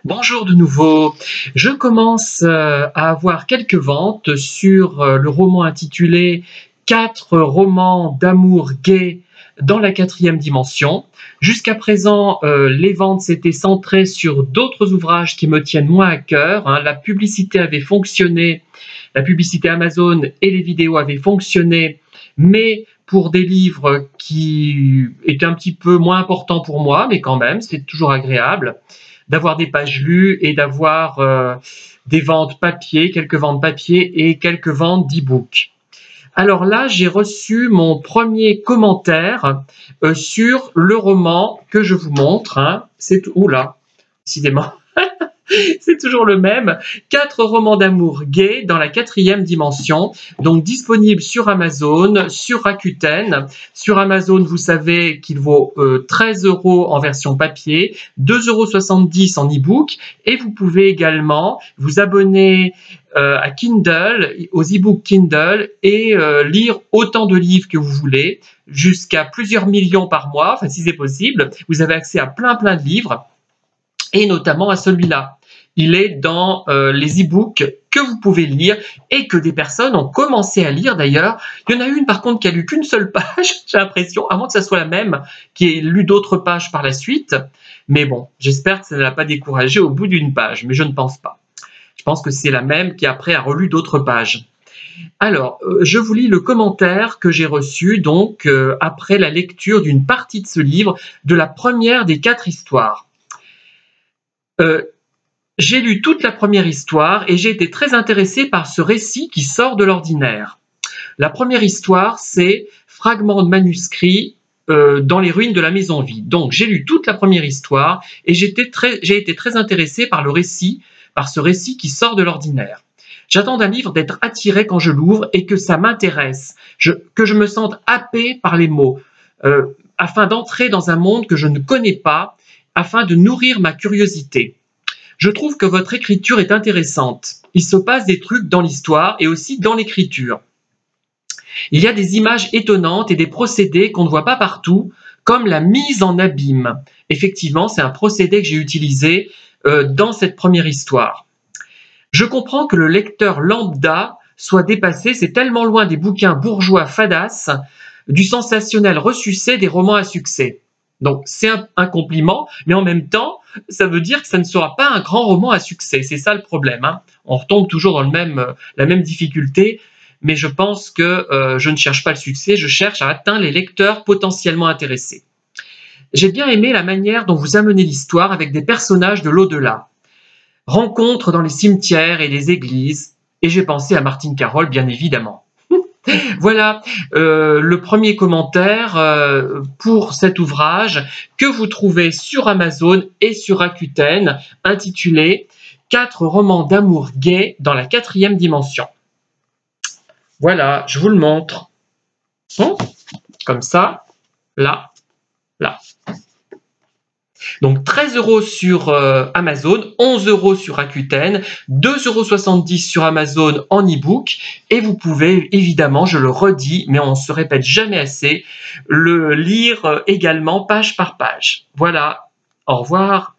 Bonjour de nouveau. Je commence à avoir quelques ventes sur le roman intitulé Quatre romans d'amour gay dans la quatrième dimension. Jusqu'à présent, les ventes s'étaient centrées sur d'autres ouvrages qui me tiennent moins à cœur, hein. La publicité avait fonctionné, la publicité Amazon et les vidéos avaient fonctionné, mais pour des livres qui étaient un petit peu moins importants pour moi, mais quand même, c'est toujours agréable d'avoir des pages lues et d'avoir des ventes papier, quelques ventes papier et quelques ventes d'e-book. Alors là, j'ai reçu mon premier commentaire sur le roman que je vous montre, hein. C'est oula, décidément. C'est toujours le même. 4 romans d'amour gays dans la quatrième dimension, donc disponible sur Amazon, sur Rakuten. Sur Amazon, vous savez qu'il vaut 13 € en version papier, 2,70 € en e-book, et vous pouvez également vous abonner à Kindle, aux e-books Kindle, et lire autant de livres que vous voulez, jusqu'à plusieurs millions par mois, enfin si c'est possible. Vous avez accès à plein de livres, et notamment à celui-là. Il est dans les e-books que vous pouvez lire et que des personnes ont commencé à lire d'ailleurs. Il y en a une par contre qui a lu qu'une seule page, j'ai l'impression, à moins que ça soit la même, qui ait lu d'autres pages par la suite. Mais bon, j'espère que ça ne l'a pas découragé au bout d'une page, mais je ne pense pas. Je pense que c'est la même qui après a relu d'autres pages. Alors, je vous lis le commentaire que j'ai reçu donc après la lecture d'une partie de ce livre, de la première des 4 histoires. J'ai lu toute la première histoire et j'ai été très intéressé par ce récit qui sort de l'ordinaire. La première histoire, c'est Fragments de manuscrits dans les ruines de la maison vide. Donc j'ai lu toute la première histoire et j'ai été très intéressé par ce récit qui sort de l'ordinaire. J'attends d'un livre d'être attiré quand je l'ouvre et que ça m'intéresse, que je me sente happé par les mots, afin d'entrer dans un monde que je ne connais pas, afin de nourrir ma curiosité. Je trouve que votre écriture est intéressante. Il se passe des trucs dans l'histoire et aussi dans l'écriture. Il y a des images étonnantes et des procédés qu'on ne voit pas partout, comme la mise en abîme. Effectivement, c'est un procédé que j'ai utilisé dans cette première histoire. Je comprends que le lecteur lambda soit dépassé, c'est tellement loin des bouquins bourgeois fadas, du sensationnel ressucé des romans à succès. Donc c'est un compliment, mais en même temps, ça veut dire que ça ne sera pas un grand roman à succès. C'est ça le problème, hein. On retombe toujours dans la même difficulté, mais je pense que je ne cherche pas le succès, je cherche à atteindre les lecteurs potentiellement intéressés. J'ai bien aimé la manière dont vous amenez l'histoire avec des personnages de l'au-delà. Rencontres dans les cimetières et les églises, et j'ai pensé à Martine Carole, bien évidemment. Voilà le premier commentaire pour cet ouvrage que vous trouvez sur Amazon et sur Rakuten, intitulé « 4 romans d'amour gay dans la quatrième dimension ». Voilà, je vous le montre. Bon, comme ça, là, là. Donc 13 € sur Amazon, 11 € sur Rakuten, 2,70 € sur Amazon en e-book, et vous pouvez évidemment, je le redis, mais on ne se répète jamais assez, le lire également page par page. Voilà, au revoir.